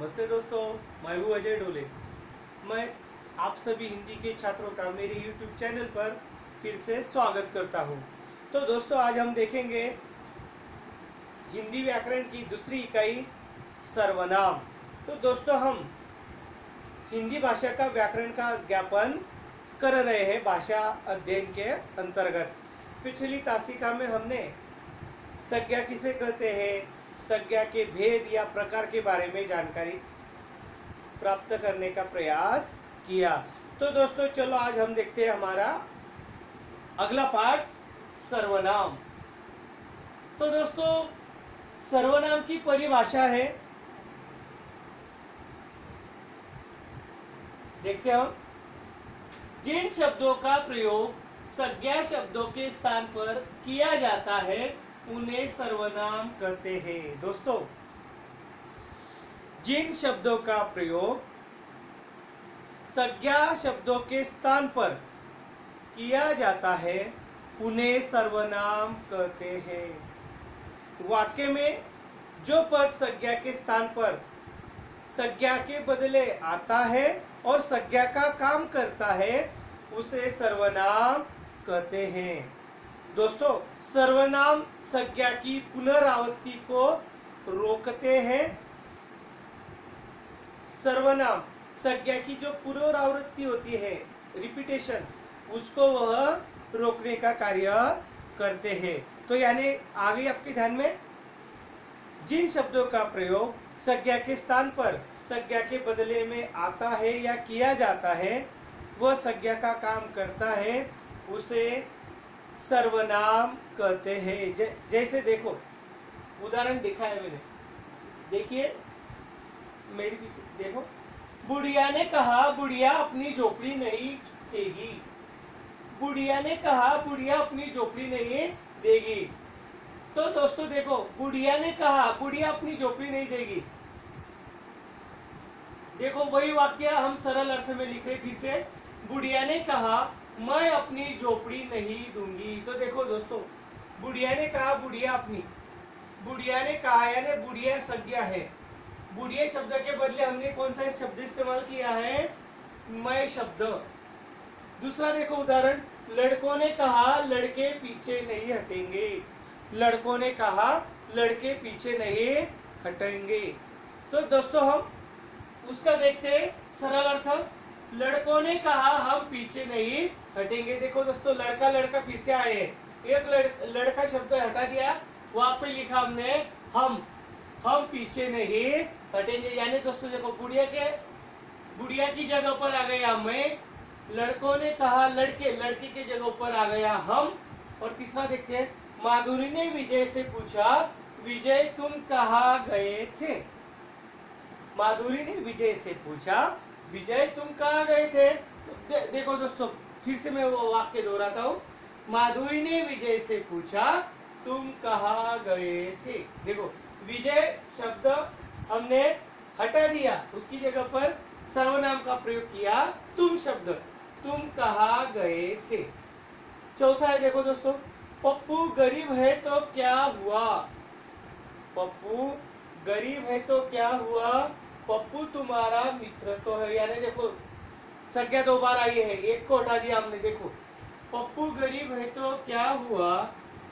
नमस्ते दोस्तों, मैं हूँ अजय डोले। मैं आप सभी हिंदी के छात्रों का मेरे YouTube चैनल पर फिर से स्वागत करता हूँ। तो दोस्तों, आज हम देखेंगे हिंदी व्याकरण की दूसरी इकाई सर्वनाम। तो दोस्तों, हम हिंदी भाषा का व्याकरण का अध्यापन कर रहे हैं भाषा अध्ययन के अंतर्गत। पिछली तासिका में हमने संज्ञा किसे कहते हैं, संज्ञा के भेद या प्रकार के बारे में जानकारी प्राप्त करने का प्रयास किया। तो दोस्तों, चलो आज हम देखते हैं हमारा अगला पार्ट, सर्वनाम। तो दोस्तों, सर्वनाम की परिभाषा है, देखते हैं हम। जिन शब्दों का प्रयोग संज्ञा शब्दों के स्थान पर किया जाता है उन्हें सर्वनाम कहते हैं। दोस्तों, जिन शब्दों का प्रयोग संज्ञा शब्दों के स्थान पर किया जाता है उन्हें सर्वनाम कहते हैं। वाक्य में जो पद संज्ञा के स्थान पर संज्ञा के बदले आता है और संज्ञा का काम करता है उसे सर्वनाम कहते हैं। दोस्तों, सर्वनाम संज्ञा की पुनरावृत्ति को रोकते हैं। सर्वनाम संज्ञा की जो पुनरावृत्ति होती है, रिपीटेशन, उसको वह रोकने का कार्य करते हैं। तो यानी आ गई आपके ध्यान में, जिन शब्दों का प्रयोग संज्ञा के स्थान पर संज्ञा के बदले में आता है या किया जाता है, वह संज्ञा का काम करता है, उसे सर्वनाम कहते हैं। जैसे देखो, उदाहरण दिखा है मैंने, देखिए मेरे पीछे देखो। बुढ़िया ने कहा बुढ़िया अपनी झोपड़ी नहीं देगी। बुढ़िया ने कहा बुढ़िया अपनी झोपड़ी नहीं देगी। तो दोस्तों देखो, बुढ़िया ने कहा बुढ़िया अपनी झोपड़ी नहीं देगी। देखो, वही वाक्य हम सरल अर्थ में लिख रहे फिर से। बुढ़िया ने कहा मैं अपनी झोपड़ी नहीं दूंगी। तो देखो दोस्तों, बुढ़िया ने कहा बुढ़िया अपनी, बुढ़िया ने कहा यानी बुढ़िया संज्ञा है। बुढ़िया शब्द के बदले हमने कौन सा शब्द इस्तेमाल किया है, मैं शब्द। दूसरा देखो उदाहरण, लड़कों ने कहा लड़के पीछे नहीं हटेंगे। लड़कों ने कहा लड़के पीछे नहीं हटेंगे। तो दोस्तों, हम उसका देखते हैं सरल अर्थ। लड़कों ने कहा हम पीछे नहीं हटेंगे। देखो दोस्तों, लड़का लड़का फिर से आए, एक लड़का शब्द हटा दिया, वहां पे लिखा हमने हम पीछे नहीं हटेंगे। यानी दोस्तों देखो, बुढ़िया की जगह पर आ गया मैं, लड़कों ने कहा लड़के की जगह पर आ गया हम। और तीसरा देखते हैं, माधुरी ने विजय से पूछा विजय तुम कहाँ गए थे। माधुरी ने विजय से पूछा विजय तुम कहाँ गए थे। तो देखो दोस्तों, फिर से मैं वो वाक्य दोहराता हूँ। माधुरी ने विजय से पूछा तुम कहाँ गए थे। देखो, विजय शब्द हमने हटा दिया, उसकी जगह पर सर्वनाम का प्रयोग किया, तुम शब्द, तुम कहाँ गए थे। चौथा है, देखो दोस्तों, पप्पू गरीब है तो क्या हुआ। पप्पू गरीब है तो क्या हुआ, पप्पू तुम्हारा मित्र तो है। यानी देखो, संज्ञा दो बार आई है, एक को हटा दिया हमने। देखो, पप्पू गरीब है तो क्या हुआ,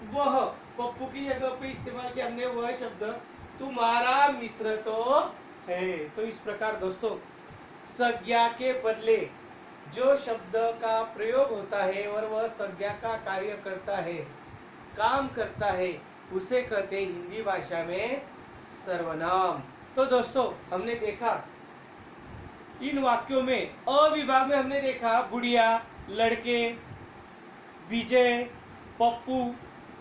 वह पप्पू की जगह पे इस्तेमाल किया हमने वह शब्द, तुम्हारा मित्र तो है। तो इस प्रकार दोस्तों, संज्ञा के बदले जो शब्द का प्रयोग होता है और वह संज्ञा का कार्य करता है, काम करता है, उसे कहते हैं हिंदी भाषा में सर्वनाम। तो दोस्तों, हमने देखा इन वाक्यों में, अ विभाग में हमने देखा बुढ़िया, लड़के, विजय, पप्पू,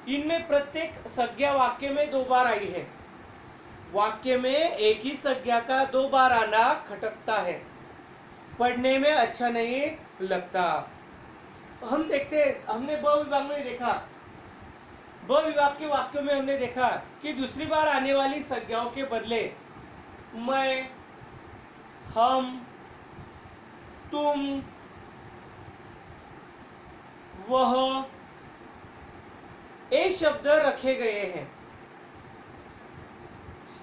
इनमें प्रत्येक संज्ञा वाक्य में दो बार आई है। वाक्य में एक ही संज्ञा का दो बार आना खटकता है, पढ़ने में अच्छा नहीं लगता। हम देखते, हमने ब विभाग में देखा, ब विभाग के वाक्यों में हमने देखा कि दूसरी बार आने वाली संज्ञाओं के बदले मैं, हम, तुम, वह, ये शब्द रखे गए हैं।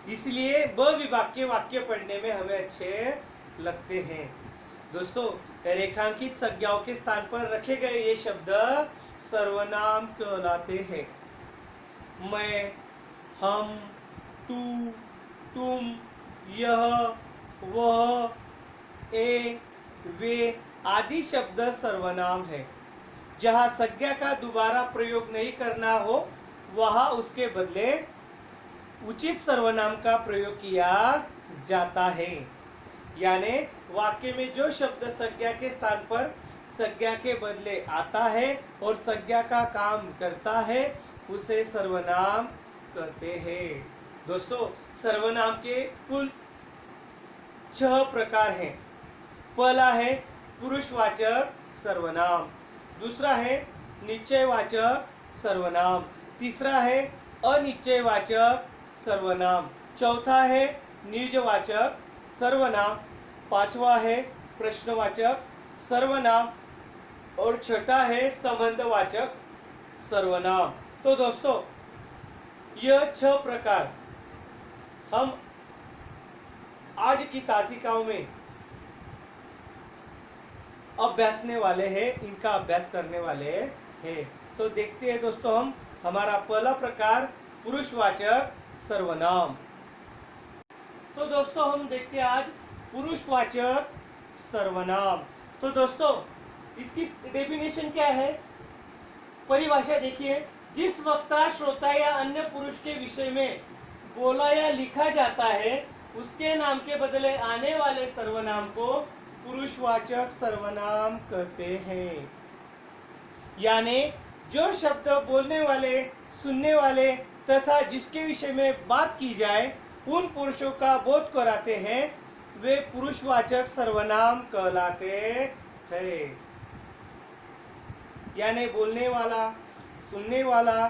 इसलिए ब विभाग के वाक्य पढ़ने में हमें अच्छे लगते हैं। दोस्तों, रेखांकित संज्ञाओं के स्थान पर रखे गए ये शब्द सर्वनाम कहलाते हैं। मैं, हम, तू, तुम, यह, वह, ए, वे आदि शब्द सर्वनाम है। जहाँ संज्ञा का दोबारा प्रयोग नहीं करना हो वहाँ उसके बदले उचित सर्वनाम का प्रयोग किया जाता है। यानी वाक्य में जो शब्द संज्ञा के स्थान पर संज्ञा के बदले आता है और संज्ञा का काम करता है उसे सर्वनाम कहते हैं। दोस्तों, सर्वनाम के कुल 6 प्रकार हैं। पहला है पुरुषवाचक सर्वनाम, दूसरा है निश्चयवाचक सर्वनाम, तीसरा है अनिश्चयवाचक सर्वनाम, चौथा है निजवाचक सर्वनाम, पांचवा है प्रश्नवाचक सर्वनाम और छठा है संबंधवाचक सर्वनाम। तो दोस्तों, यह 6 प्रकार हम आज की तासिकाओं में अभ्यासने वाले हैं, इनका अभ्यास करने वाले हैं। तो देखते हैं दोस्तों, हम हमारा पहला प्रकार पुरुषवाचक सर्वनाम। तो दोस्तों, हम देखते हैं आज पुरुषवाचक सर्वनाम। तो दोस्तों, इसकी डेफिनेशन क्या है, परिभाषा देखिए। जिस वक्ता, श्रोता या अन्य पुरुष के विषय में बोला या लिखा जाता है उसके नाम के बदले आने वाले सर्वनाम को पुरुषवाचक सर्वनाम कहते हैं। यानी जो शब्द बोलने वाले, सुनने वाले तथा जिसके विषय में बात की जाए उन पुरुषों का बोध कराते हैं वे पुरुषवाचक सर्वनाम कहलाते हैं। यानी बोलने वाला, सुनने वाला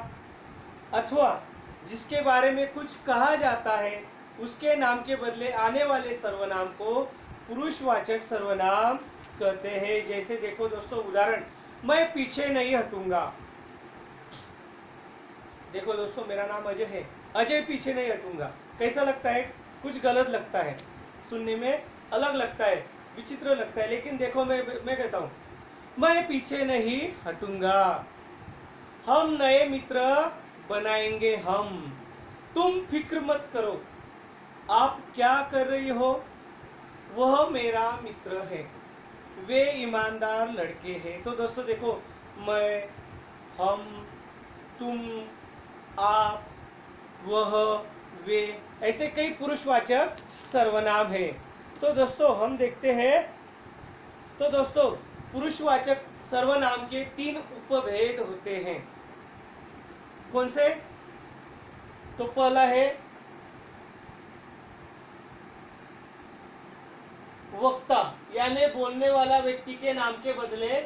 अथवा जिसके बारे में कुछ कहा जाता है उसके नाम के बदले आने वाले सर्वनाम को पुरुषवाचक सर्वनाम कहते हैं। जैसे देखो दोस्तों, उदाहरण, मैं पीछे नहीं हटूंगा। देखो दोस्तों, मेरा नाम अजय है, अजय पीछे नहीं हटूंगा। कैसा लगता है? कुछ गलत लगता है, सुनने में अलग लगता है, विचित्र लगता है। लेकिन देखो, मैं कहता हूँ मैं पीछे नहीं हटूंगा। हम नए मित्र बनाएंगे हम। तुम फिक्र मत करो। आप क्या कर रही हो? वह मेरा मित्र है। वे ईमानदार लड़के हैं। तो दोस्तों देखो, मैं, हम, तुम, आप, वह, वे ऐसे कई पुरुषवाचक सर्वनाम हैं। तो दोस्तों हम देखते हैं। तो दोस्तों, पुरुषवाचक सर्वनाम के 3 उपभेद होते हैं। कौन से? तो पहला है वक्ता, यानी बोलने वाला व्यक्ति के नाम के बदले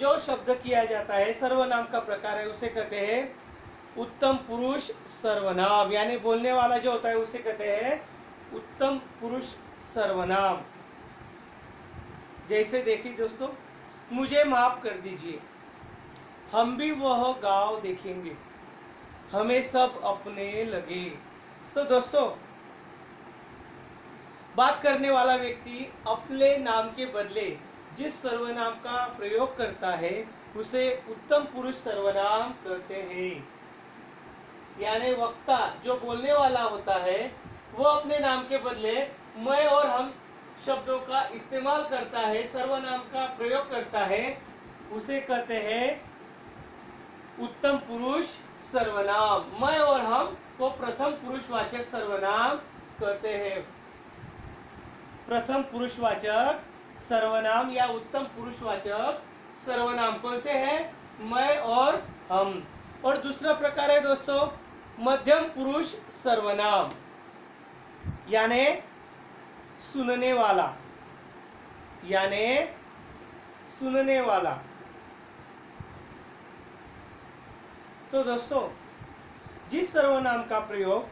जो शब्द किया जाता है, सर्वनाम का प्रकार है, उसे कहते हैं उत्तम पुरुष सर्वनाम। यानी बोलने वाला जो होता है उसे कहते हैं उत्तम पुरुष सर्वनाम। जैसे देखिए दोस्तों, मुझे माफ कर दीजिए, हम भी वह गांव देखेंगे, हमें सब अपने लगे। तो दोस्तों, बात करने वाला व्यक्ति अपने नाम के बदले जिस सर्वनाम का प्रयोग करता है उसे उत्तम पुरुष सर्वनाम कहते हैं। यानी वक्ता जो बोलने वाला होता है वो अपने नाम के बदले मैं और हम शब्दों का इस्तेमाल करता है, सर्वनाम का प्रयोग करता है, उसे कहते हैं उत्तम पुरुष सर्वनाम। मैं और हम को प्रथम पुरुषवाचक सर्वनाम कहते हैं। प्रथम पुरुषवाचक सर्वनाम या उत्तम पुरुषवाचक सर्वनाम कौन से हैं? मैं और हम। और दूसरा प्रकार है दोस्तों मध्यम पुरुष सर्वनाम, यानी सुनने वाला, यानी सुनने वाला। तो दोस्तों, जिस सर्वनाम का प्रयोग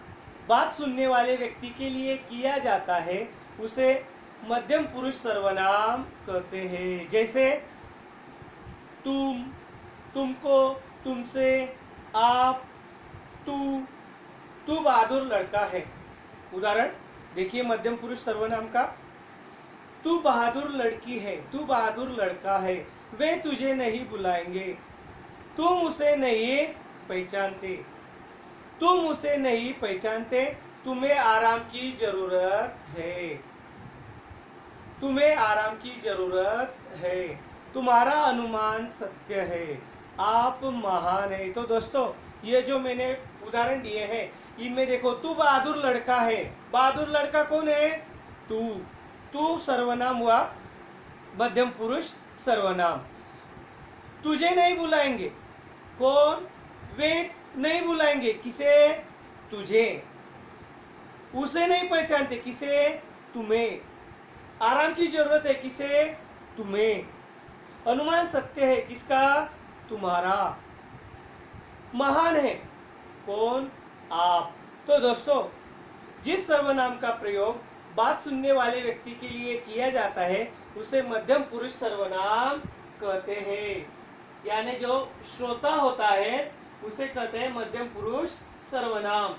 बात सुनने वाले व्यक्ति के लिए किया जाता है उसे मध्यम पुरुष सर्वनाम कहते हैं। जैसे तुम, तुमको, तुमसे, आप, तू, तू बहादुर लड़का है। उदाहरण देखिए मध्यम पुरुष सर्वनाम का, तू बहादुर लड़की है, तू बहादुर लड़का है, वे तुझे नहीं बुलाएंगे, तुम उसे नहीं पहचानते, तुम उसे नहीं पहचानते, तुम्हें आराम की जरूरत है, तुम्हें आराम की जरूरत है, तुम्हारा अनुमान सत्य है, आप महान है। तो दोस्तों ये जो मैंने उदाहरण दिए हैं इनमें देखो, तू बहादुर लड़का है, बहादुर लड़का कौन है? तू, तू सर्वनाम हुआ मध्यम पुरुष सर्वनाम। तुझे नहीं बुलाएंगे, कौन? वे नहीं बुलाएंगे, किसे? तुझे। उसे नहीं पहचानते, किसे? तुम्हें। आराम की जरूरत है, किसे? तुम्हें। अनुमान सत्य है, किसका? तुम्हारा। महान है, कौन? आप। तो दोस्तों जिस सर्वनाम का प्रयोग बात सुनने वाले व्यक्ति के लिए किया जाता है उसे मध्यम पुरुष सर्वनाम कहते हैं। यानी जो श्रोता होता है उसे कहते हैं मध्यम पुरुष सर्वनाम।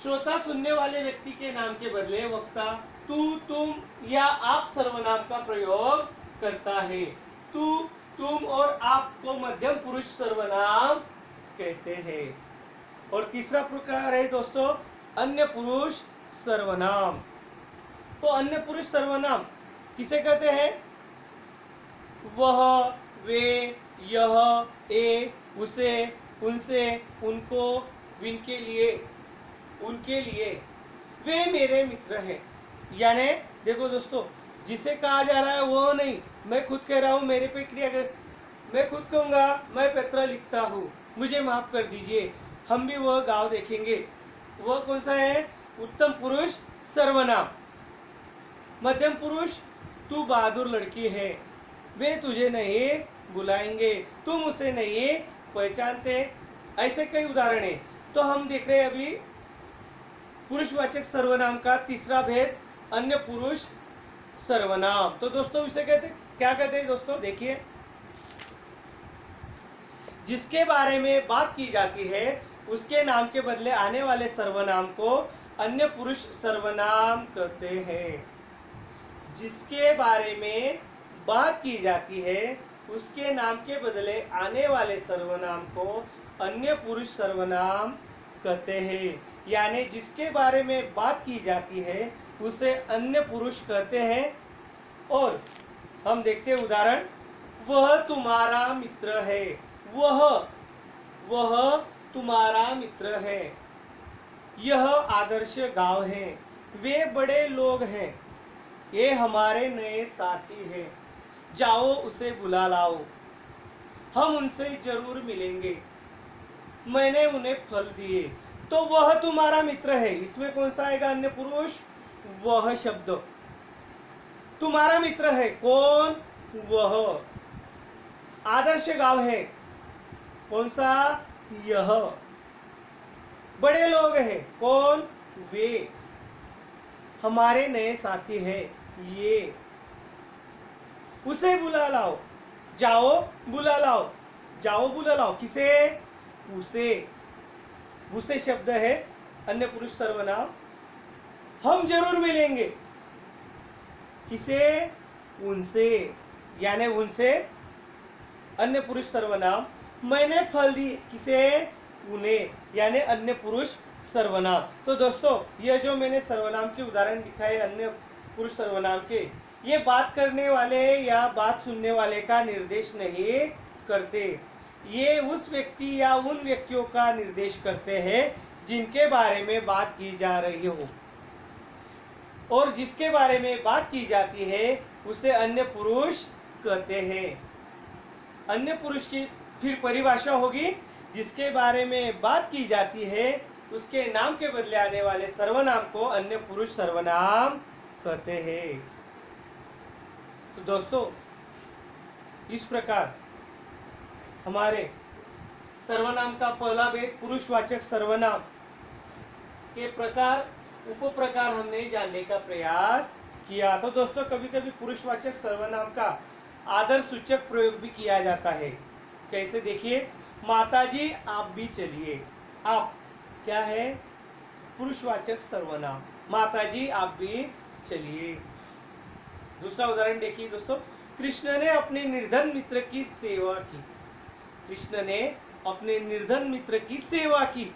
श्रोता सुनने वाले व्यक्ति के नाम के बदले वक्ता तू, तुम या आप सर्वनाम का प्रयोग करता है। तू, तुम और आप को मध्यम पुरुष सर्वनाम कहते हैं। और तीसरा प्रकार है दोस्तों अन्य पुरुष सर्वनाम। तो अन्य पुरुष सर्वनाम किसे कहते हैं? वह, वे, यह, ए, उसे, उनसे, उनको, जिनके लिए, उनके लिए। वे मेरे मित्र हैं। यानी देखो दोस्तों जिसे कहा जा रहा है वो नहीं, मैं खुद कह रहा हूँ, मेरे पे क्रिया कर, मैं खुद कहूँगा मैं पत्र लिखता हूँ, मुझे माफ कर दीजिए, हम भी वह गांव देखेंगे। वह कौन सा है? उत्तम पुरुष सर्वनाम। मध्यम पुरुष तू बहादुर लड़की है, वे तुझे नहीं बुलाएंगे, तुम उसे नहीं पहचानते। ऐसे कई उदाहरण है। तो हम देख रहे हैं अभी पुरुषवाचक सर्वनाम का तीसरा भेद अन्य पुरुष सर्वनाम। तो दोस्तों इसे कहते क्या कहते हैं दोस्तों? देखिए जिसके बारे में बात की जाती है उसके नाम के बदले आने वाले सर्वनाम को अन्य पुरुष सर्वनाम कहते हैं। जिसके बारे में बात की जाती है उसके नाम के बदले आने वाले सर्वनाम को अन्य पुरुष सर्वनाम कहते हैं। यानी जिसके बारे में बात की जाती है उसे अन्य पुरुष कहते हैं। और हम देखते हैं उदाहरण, वह तुम्हारा मित्र है, वह तुम्हारा मित्र है, यह आदर्श गांव है, वे बड़े लोग हैं, ये हमारे नए साथी हैं, जाओ उसे बुला लाओ, हम उनसे जरूर मिलेंगे, मैंने उन्हें फल दिए। तो वह तुम्हारा मित्र है, इसमें कौन सा आएगा अन्य पुरुष? वह शब्द। तुम्हारा मित्र है, कौन? वह। आदर्श गांव है, कौन सा? यह। बड़े लोग हैं, कौन? वे। हमारे नए साथी हैं, ये। उसे बुला लाओ, जाओ बुला लाओ, जाओ बुला लाओ, किसे? उसे। उसे शब्द है अन्य पुरुष सर्वनाम। हम जरूर मिलेंगे, किसे? उनसे। यानी उनसे अन्य पुरुष सर्वनाम। मैंने फल दिए, किसे? उन्हें। यानी अन्य पुरुष सर्वनाम। तो दोस्तों यह जो मैंने सर्वनाम के उदाहरण दिखाए अन्य पुरुष सर्वनाम के, ये बात करने वाले या बात सुनने वाले का निर्देश नहीं करते, ये उस व्यक्ति या उन व्यक्तियों का निर्देश करते हैं जिनके बारे में बात की जा रही हो। और जिसके बारे में बात की जाती है उसे अन्य पुरुष कहते हैं। अन्य पुरुष की फिर परिभाषा होगी, जिसके बारे में बात की जाती है उसके नाम के बदले आने वाले सर्वनाम को अन्य पुरुष सर्वनाम कहते हैं। तो दोस्तों इस प्रकार हमारे सर्वनाम का पहला भेद पुरुषवाचक सर्वनाम के प्रकार उप प्रकार हमने जानने का प्रयास किया। तो दोस्तों कभी कभी पुरुषवाचक सर्वनाम का आदर सूचक प्रयोग भी किया जाता है। कैसे? देखिए, माताजी आप भी चलिए। आप क्या है? पुरुषवाचक सर्वनाम। माताजी आप भी चलिए। दूसरा उदाहरण देखिए दोस्तों, कृष्ण ने अपने निर्धन मित्र की सेवा की। कृष्ण ने अपने निर्धन मित्र की सेवा की,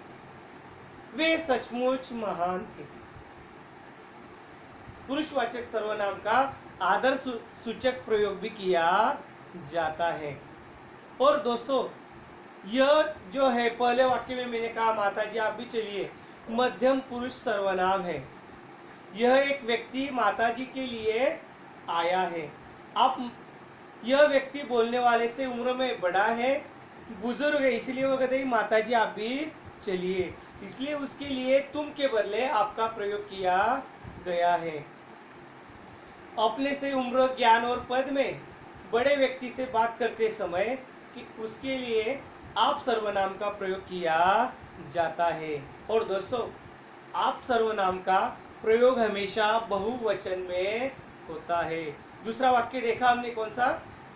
वे सचमुच महान थे। पुरुषवाचक सर्वनाम का आदर सूचक प्रयोग भी किया जाता है। और दोस्तों यह जो है पहले वाक्य में मैंने कहा माताजी आप भी चलिए, मध्यम पुरुष सर्वनाम है। यह एक व्यक्ति माताजी के लिए आया है। आप यह व्यक्ति बोलने वाले से उम्र में बड़ा है, बुजुर्ग है, इसलिए वो कहते हैं माताजी आप भी चलिए, इसलिए उसके लिए तुम के बदले आपका प्रयोग किया गया है। अपने से उम्र, ज्ञान और पद में बड़े व्यक्ति से बात करते समय कि उसके लिए आप सर्वनाम का प्रयोग किया जाता है। और दोस्तों आप सर्वनाम का प्रयोग हमेशा बहुवचन में होता है। दूसरा वाक्य देखा हमने कौन सा,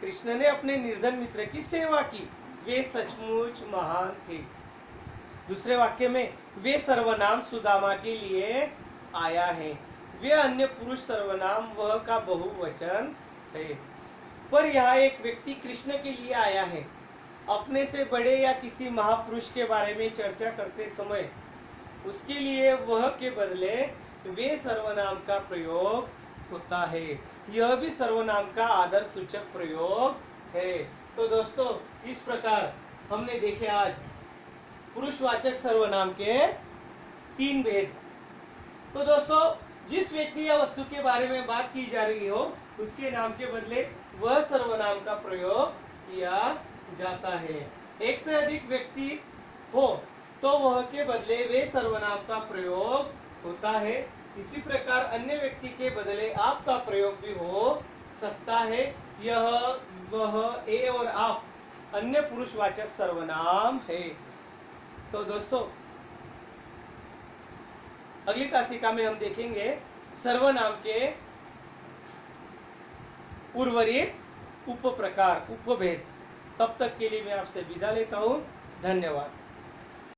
कृष्ण ने अपने निर्धन मित्र की सेवा की, वे सचमुच महान थे। दूसरे वाक्य में वे सर्वनाम सुदामा के लिए आया है, वे अन्य पुरुष सर्वनाम वह का बहुवचन है। पर यहाँ एक व्यक्ति कृष्ण के लिए आया है। अपने से बड़े या किसी महापुरुष के बारे में चर्चा करते समय उसके लिए वह के बदले वे सर्वनाम का प्रयोग होता है। यह भी सर्वनाम का आदर सूचक प्रयोग है। तो दोस्तों इस प्रकार हमने देखे आज पुरुषवाचक सर्वनाम के 3 भेद। तो दोस्तों जिस व्यक्ति या वस्तु के बारे में बात की जा रही हो उसके नाम के बदले वह सर्वनाम का प्रयोग किया जाता है। एक से अधिक व्यक्ति हो तो वह के बदले वे सर्वनाम का प्रयोग होता है। इसी प्रकार अन्य व्यक्ति के बदले आप का प्रयोग भी हो सकता है। यह, वह, ए और आप अन्य पुरुषवाचक सर्वनाम है। तो दोस्तों अगली तासिका में हम देखेंगे सर्वनाम के उर्वरित उपप्रकार, उपभेद। तब तक के लिए मैं आपसे विदा लेता हूँ। धन्यवाद।